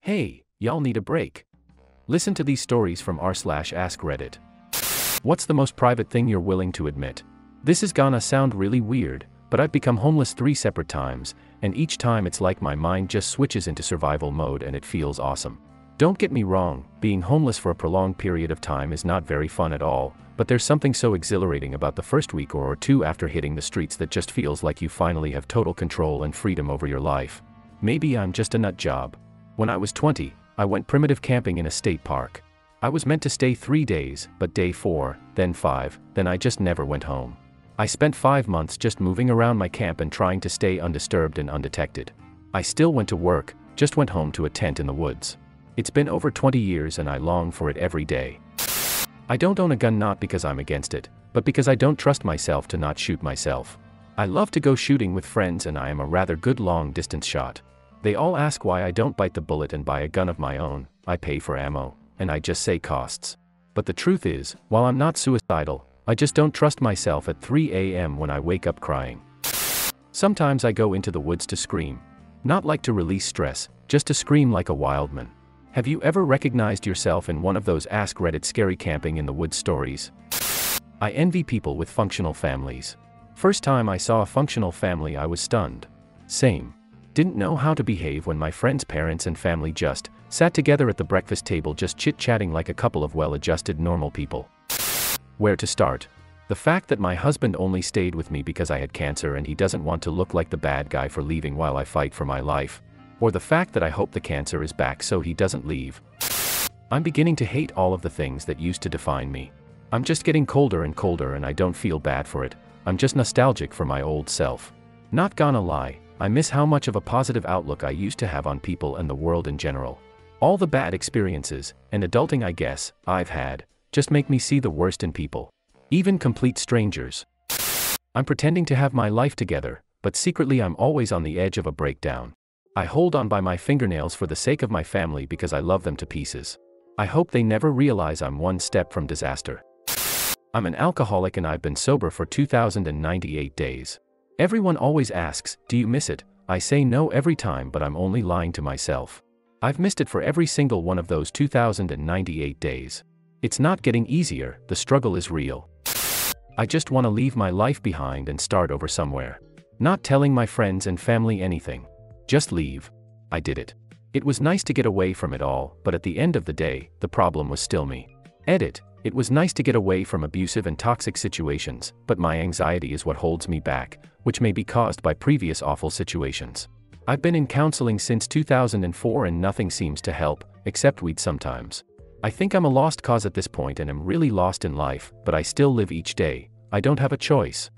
Hey, y'all need a break. Listen to these stories from r/AskReddit. What's the most private thing you're willing to admit? This is gonna sound really weird, but I've become homeless 3 separate times, and each time it's like my mind just switches into survival mode and it feels awesome. Don't get me wrong, being homeless for a prolonged period of time is not very fun at all, but there's something so exhilarating about the first week or two after hitting the streets that just feels like you finally have total control and freedom over your life. Maybe I'm just a nut job. When I was 20, I went primitive camping in a state park. I was meant to stay 3 days, but day 4, then 5, then I just never went home. I spent 5 months just moving around my camp and trying to stay undisturbed and undetected. I still went to work, just went home to a tent in the woods. It's been over 20 years and I long for it every day. I don't own a gun not because I'm against it, but because I don't trust myself to not shoot myself. I love to go shooting with friends and I am a rather good long-distance shot. They all ask why I don't bite the bullet and buy a gun of my own. I pay for ammo, and I just say costs. But the truth is, while I'm not suicidal, I just don't trust myself at 3 a.m. when I wake up crying. Sometimes I go into the woods to scream. Not like to release stress, just to scream like a wildman. Have you ever recognized yourself in one of those AskReddit scary camping in the woods stories? I envy people with functional families. First time I saw a functional family I was stunned. Same. Didn't know how to behave when my friends' parents and family just sat together at the breakfast table just chit-chatting like a couple of well-adjusted normal people. Where to start? The fact that my husband only stayed with me because I had cancer and he doesn't want to look like the bad guy for leaving while I fight for my life. Or the fact that I hope the cancer is back so he doesn't leave. I'm beginning to hate all of the things that used to define me. I'm just getting colder and colder and I don't feel bad for it. I'm just nostalgic for my old self. Not gonna lie, I miss how much of a positive outlook I used to have on people and the world in general. All the bad experiences, and adulting I guess, I've had, just make me see the worst in people. Even complete strangers. I'm pretending to have my life together, but secretly I'm always on the edge of a breakdown. I hold on by my fingernails for the sake of my family because I love them to pieces. I hope they never realize I'm one step from disaster. I'm an alcoholic and I've been sober for 2,098 days. Everyone always asks, do you miss it? I say no every time, but I'm only lying to myself. I've missed it for every single one of those 2,098 days. It's not getting easier, the struggle is real. I just want to leave my life behind and start over somewhere. Not telling my friends and family anything. Just leave. I did it. It was nice to get away from it all, but at the end of the day, the problem was still me. Edit. It was nice to get away from abusive and toxic situations, but my anxiety is what holds me back, which may be caused by previous awful situations. I've been in counseling since 2004 and nothing seems to help, except weed sometimes. I think I'm a lost cause at this point and am really lost in life, but I still live each day. I don't have a choice.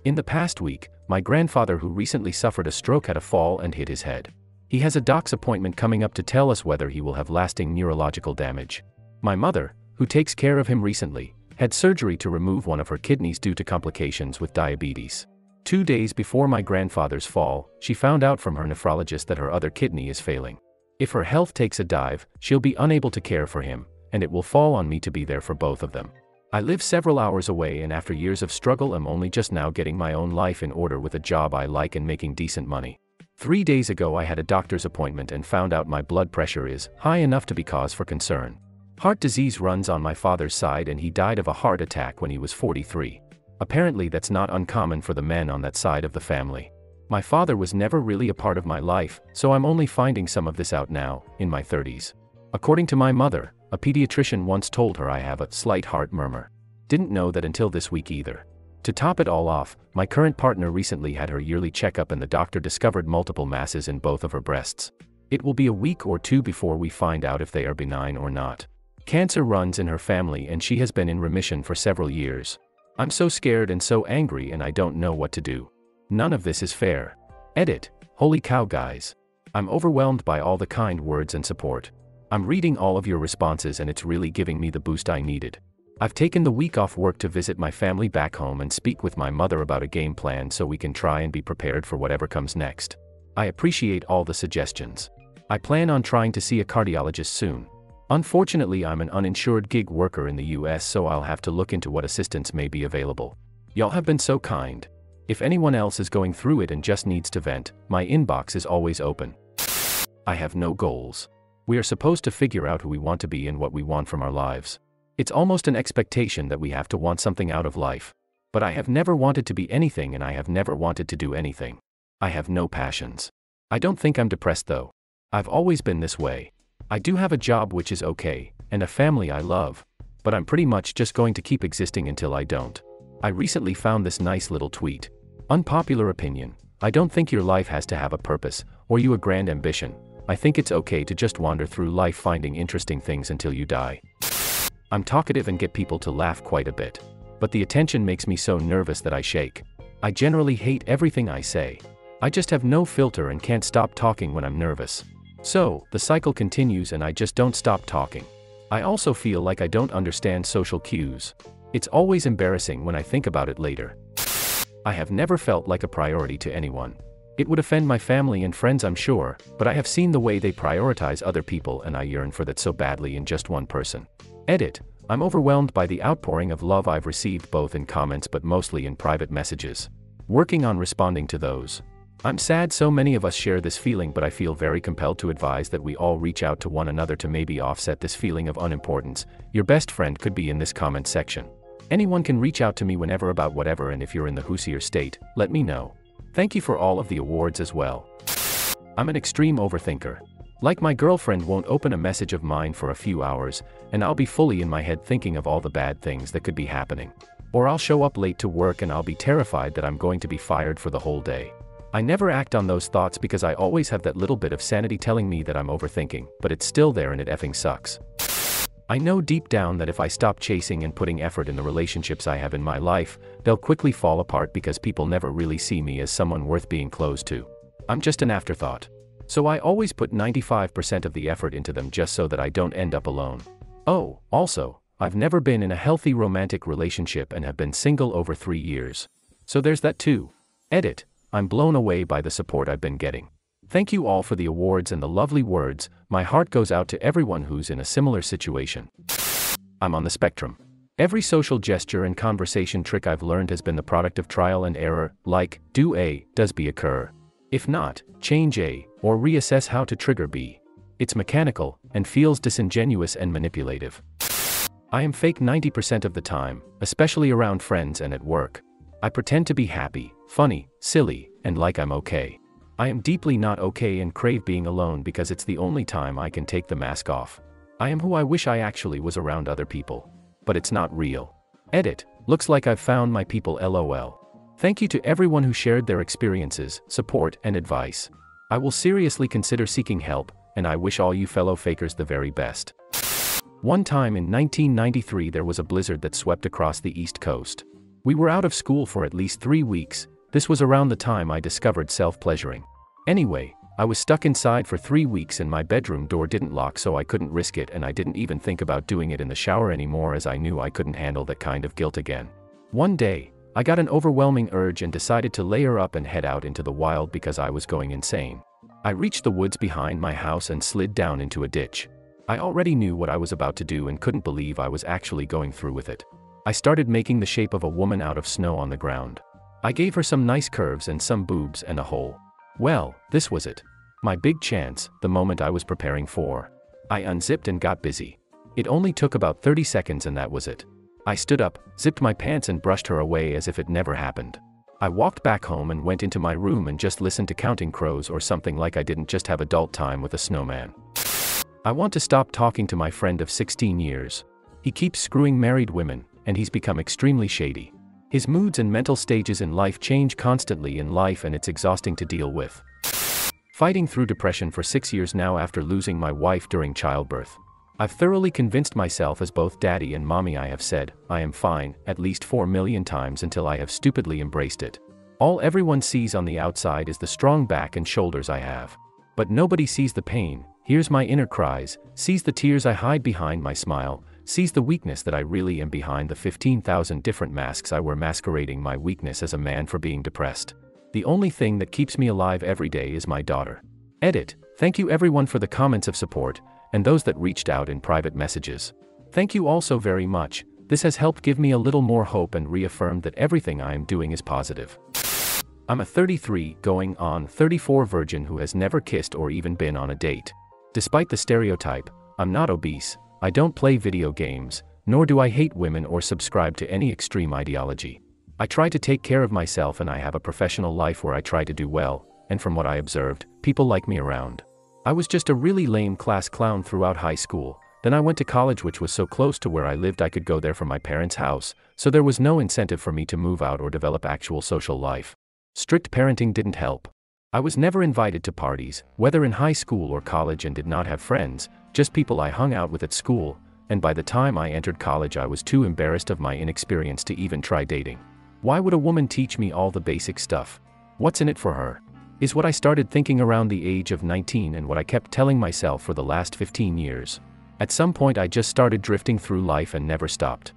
In the past week, my grandfather who recently suffered a stroke had a fall and hit his head. He has a doc's appointment coming up to tell us whether he will have lasting neurological damage. My mother, who takes care of him recently, had surgery to remove one of her kidneys due to complications with diabetes. 2 days before my grandfather's fall, she found out from her nephrologist that her other kidney is failing. If her health takes a dive, she'll be unable to care for him, and it will fall on me to be there for both of them. I live several hours away and after years of struggle I'm only just now getting my own life in order with a job I like and making decent money. 3 days ago I had a doctor's appointment and found out my blood pressure is high enough to be cause for concern. Heart disease runs on my father's side and he died of a heart attack when he was 43. Apparently that's not uncommon for the men on that side of the family. My father was never really a part of my life, so I'm only finding some of this out now, in my 30s. According to my mother, a pediatrician once told her I have a slight heart murmur. Didn't know that until this week either. To top it all off, my current partner recently had her yearly checkup and the doctor discovered multiple masses in both of her breasts. It will be a week or two before we find out if they are benign or not. Cancer runs in her family and she has been in remission for several years. I'm so scared and so angry and I don't know what to do. None of this is fair. Edit. Holy cow guys. I'm overwhelmed by all the kind words and support. I'm reading all of your responses and it's really giving me the boost I needed. I've taken the week off work to visit my family back home and speak with my mother about a game plan so we can try and be prepared for whatever comes next. I appreciate all the suggestions. I plan on trying to see a cardiologist soon. Unfortunately, I'm an uninsured gig worker in the US, so I'll have to look into what assistance may be available. Y'all have been so kind. If anyone else is going through it and just needs to vent, my inbox is always open. I have no goals. We are supposed to figure out who we want to be and what we want from our lives. It's almost an expectation that we have to want something out of life. But I have never wanted to be anything and I have never wanted to do anything. I have no passions. I don't think I'm depressed though. I've always been this way. I do have a job which is okay, and a family I love. But I'm pretty much just going to keep existing until I don't. I recently found this nice little tweet. Unpopular opinion. I don't think your life has to have a purpose, or you a grand ambition. I think it's okay to just wander through life finding interesting things until you die. I'm talkative and get people to laugh quite a bit. But the attention makes me so nervous that I shake. I generally hate everything I say. I just have no filter and can't stop talking when I'm nervous. So, the cycle continues and I just don't stop talking. I also feel like I don't understand social cues. It's always embarrassing when I think about it later. I have never felt like a priority to anyone. It would offend my family and friends, I'm sure, but I have seen the way they prioritize other people and I yearn for that so badly in just one person. Edit. I'm overwhelmed by the outpouring of love I've received both in comments but mostly in private messages. Working on responding to those. I'm sad so many of us share this feeling, but I feel very compelled to advise that we all reach out to one another to maybe offset this feeling of unimportance. Your best friend could be in this comment section. Anyone can reach out to me whenever about whatever, and if you're in the hoosier state, let me know. Thank you for all of the awards as well. I'm an extreme overthinker. Like my girlfriend won't open a message of mine for a few hours, and I'll be fully in my head thinking of all the bad things that could be happening. Or I'll show up late to work and I'll be terrified that I'm going to be fired for the whole day. I never act on those thoughts because I always have that little bit of sanity telling me that I'm overthinking, but it's still there and it effing sucks. I know deep down that if I stop chasing and putting effort in the relationships I have in my life, they'll quickly fall apart because people never really see me as someone worth being close to. I'm just an afterthought. So I always put 95% of the effort into them just so that I don't end up alone. Oh, also, I've never been in a healthy romantic relationship and have been single over 3 years. So there's that too. Edit. I'm blown away by the support I've been getting. Thank you all for the awards and the lovely words. My heart goes out to everyone who's in a similar situation. I'm on the spectrum. Every social gesture and conversation trick I've learned has been the product of trial and error, like, do A, does B occur? If not, change A, or reassess how to trigger B. It's mechanical, and feels disingenuous and manipulative. I am fake 90% of the time, especially around friends and at work. I pretend to be happy, funny, silly, and like I'm okay. I am deeply not okay and crave being alone because it's the only time I can take the mask off. I am who I wish I actually was around other people. But it's not real. Edit. Looks like I've found my people, LOL. Thank you to everyone who shared their experiences, support, and advice. I will seriously consider seeking help, and I wish all you fellow fakers the very best. One time in 1993 there was a blizzard that swept across the East Coast. We were out of school for at least 3 weeks. This was around the time I discovered self-pleasuring. Anyway, I was stuck inside for 3 weeks and my bedroom door didn't lock, so I couldn't risk it, and I didn't even think about doing it in the shower anymore as I knew I couldn't handle that kind of guilt again. One day, I got an overwhelming urge and decided to layer up and head out into the wild because I was going insane. I reached the woods behind my house and slid down into a ditch. I already knew what I was about to do and couldn't believe I was actually going through with it. I started making the shape of a woman out of snow on the ground. I gave her some nice curves and some boobs and a hole. Well, this was it. My big chance, the moment I was preparing for. I unzipped and got busy. It only took about 30 seconds and that was it. I stood up, zipped my pants and brushed her away as if it never happened. I walked back home and went into my room and just listened to Counting Crows or something, like I didn't just have adult time with a snowman. I want to stop talking to my friend of 16 years. He keeps screwing married women, and he's become extremely shady. His moods and mental stages in life change constantly in life and it's exhausting to deal with. Fighting through depression for 6 years now after losing my wife during childbirth. I've thoroughly convinced myself as both daddy and mommy. I have said, I am fine, at least 4 million times until I have stupidly embraced it. All everyone sees on the outside is the strong back and shoulders I have. But nobody sees the pain, hears my inner cries, sees the tears I hide behind my smile, sees the weakness that I really am behind the 15,000 different masks I wear masquerading my weakness as a man for being depressed. The only thing that keeps me alive every day is my daughter. Edit. Thank you everyone for the comments of support, and those that reached out in private messages. Thank you all so very much. This has helped give me a little more hope and reaffirmed that everything I am doing is positive. I'm a 33, going on 34 virgin who has never kissed or even been on a date. Despite the stereotype, I'm not obese, I don't play video games, nor do I hate women or subscribe to any extreme ideology. I try to take care of myself and I have a professional life where I try to do well, and from what I observed, people like me around. I was just a really lame class clown throughout high school, then I went to college which was so close to where I lived I could go there from my parents' house, so there was no incentive for me to move out or develop actual social life. Strict parenting didn't help. I was never invited to parties, whether in high school or college, and did not have friends, just people I hung out with at school, and by the time I entered college I was too embarrassed of my inexperience to even try dating. Why would a woman teach me all the basic stuff? What's in it for her? Is what I started thinking around the age of 19 and what I kept telling myself for the last 15 years. At some point I just started drifting through life and never stopped.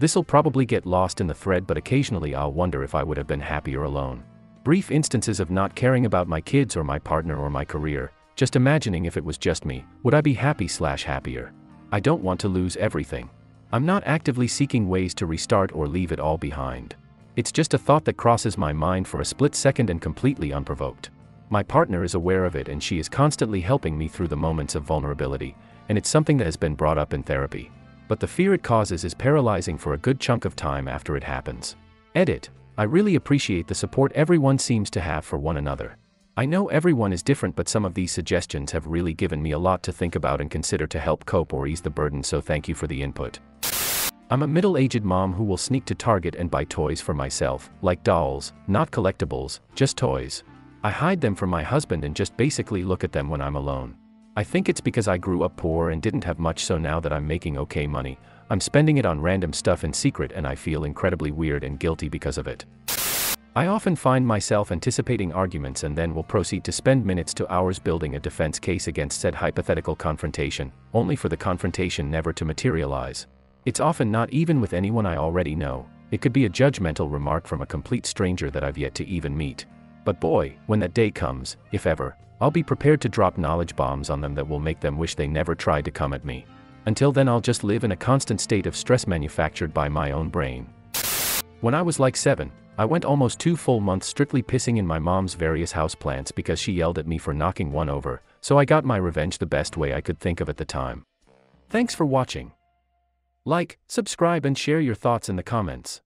This'll probably get lost in the thread, but occasionally I'll wonder if I would have been happier alone. Brief instances of not caring about my kids or my partner or my career, just imagining if it was just me, would I be happy/happier? I don't want to lose everything. I'm not actively seeking ways to restart or leave it all behind. It's just a thought that crosses my mind for a split second and completely unprovoked. My partner is aware of it and she is constantly helping me through the moments of vulnerability, and it's something that has been brought up in therapy. But the fear it causes is paralyzing for a good chunk of time after it happens. Edit. I really appreciate the support everyone seems to have for one another. I know everyone is different, but some of these suggestions have really given me a lot to think about and consider to help cope or ease the burden, so thank you for the input. I'm a middle-aged mom who will sneak to Target and buy toys for myself, like dolls, not collectibles, just toys. I hide them from my husband and just basically look at them when I'm alone. I think it's because I grew up poor and didn't have much, so now that I'm making okay money, I'm spending it on random stuff in secret and I feel incredibly weird and guilty because of it. I often find myself anticipating arguments and then will proceed to spend minutes to hours building a defense case against said hypothetical confrontation, only for the confrontation never to materialize. It's often not even with anyone I already know. It could be a judgmental remark from a complete stranger that I've yet to even meet. But boy, when that day comes, if ever, I'll be prepared to drop knowledge bombs on them that will make them wish they never tried to come at me. Until then I'll just live in a constant state of stress manufactured by my own brain. When I was like 7, I went almost 2 full months strictly pissing in my mom's various houseplants because she yelled at me for knocking one over, so I got my revenge the best way I could think of at the time. Thanks for watching. Like, subscribe and share your thoughts in the comments.